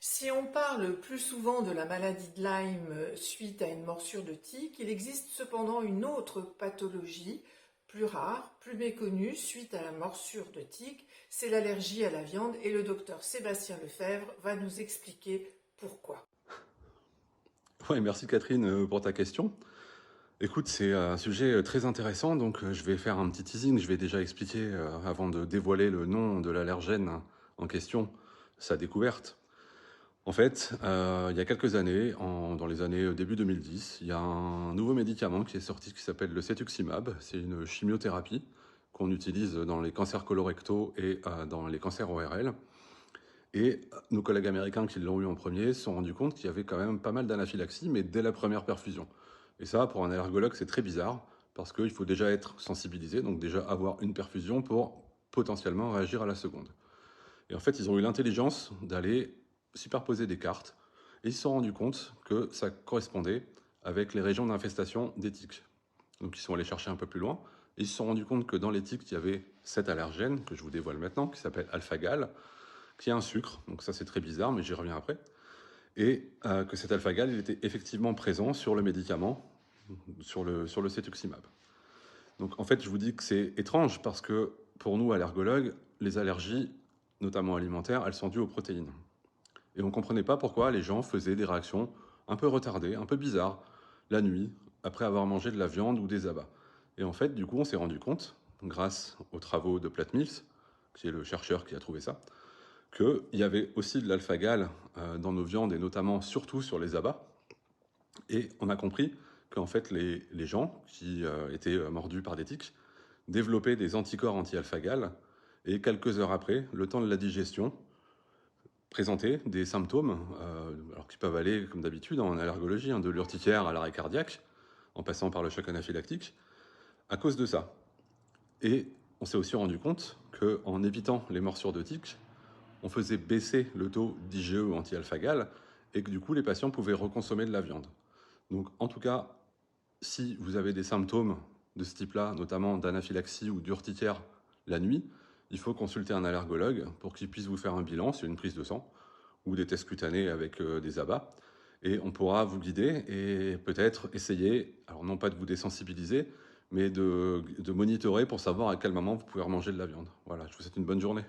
Si on parle plus souvent de la maladie de Lyme suite à une morsure de tique, il existe cependant une autre pathologie, plus rare, plus méconnue, suite à la morsure de tique, c'est l'allergie à la viande et le docteur Sébastien Lefebvre va nous expliquer pourquoi. Ouais, merci Catherine pour ta question. Écoute, c'est un sujet très intéressant, donc je vais faire un petit teasing. Je vais déjà expliquer, avant de dévoiler le nom de l'allergène en question, sa découverte. En fait, il y a quelques années, dans les années début 2010, il y a un nouveau médicament qui est sorti qui s'appelle le cetuximab. C'est une chimiothérapie qu'on utilise dans les cancers colorectaux et dans les cancers ORL. Et nos collègues américains qui l'ont eu en premier se sont rendus compte qu'il y avait quand même pas mal d'anaphylaxie, mais dès la première perfusion. Et ça, pour un allergologue, c'est très bizarre, parce qu'il faut déjà être sensibilisé, donc déjà avoir une perfusion pour potentiellement réagir à la seconde. Et en fait, ils ont eu l'intelligence d'aller superposer des cartes, et ils se sont rendus compte que ça correspondait avec les régions d'infestation des tiques. Donc ils sont allés chercher un peu plus loin, et ils se sont rendus compte que dans les tiques, il y avait cet allergène, que je vous dévoile maintenant, qui s'appelle alpha-gal, qui est un sucre, donc ça c'est très bizarre, mais j'y reviens après, et que cet alpha-gal, il était effectivement présent sur le médicament, sur le cetuximab. Donc en fait, je vous dis que c'est étrange parce que pour nous, allergologues, les allergies, notamment alimentaires, elles sont dues aux protéines. Et on ne comprenait pas pourquoi les gens faisaient des réactions un peu retardées, un peu bizarres, la nuit, après avoir mangé de la viande ou des abats. Et en fait, du coup, on s'est rendu compte, grâce aux travaux de Platt Mills, qui est le chercheur qui a trouvé ça, qu'il y avait aussi de l'alpha-gal dans nos viandes et notamment surtout sur les abats. Et on a compris qu'en fait les gens qui étaient mordus par des tiques développaient des anticorps anti-alpha-gal et quelques heures après, le temps de la digestion, présentaient des symptômes alors qui peuvent aller comme d'habitude en allergologie, de l'urticaire à l'arrêt cardiaque, en passant par le choc anaphylactique, à cause de ça. Et on s'est aussi rendu compte qu'en évitant les morsures de tiques, on faisait baisser le taux d'IgE ou anti-alpha-gal et que du coup les patients pouvaient reconsommer de la viande. Donc en tout cas, si vous avez des symptômes de ce type-là, notamment d'anaphylaxie ou d'urticaire la nuit, il faut consulter un allergologue pour qu'il puisse vous faire un bilan, c'est une prise de sang, ou des tests cutanés avec des abats, et on pourra vous guider et peut-être essayer, alors non pas de vous désensibiliser, mais de monitorer pour savoir à quel moment vous pouvez remanger de la viande. Voilà, je vous souhaite une bonne journée.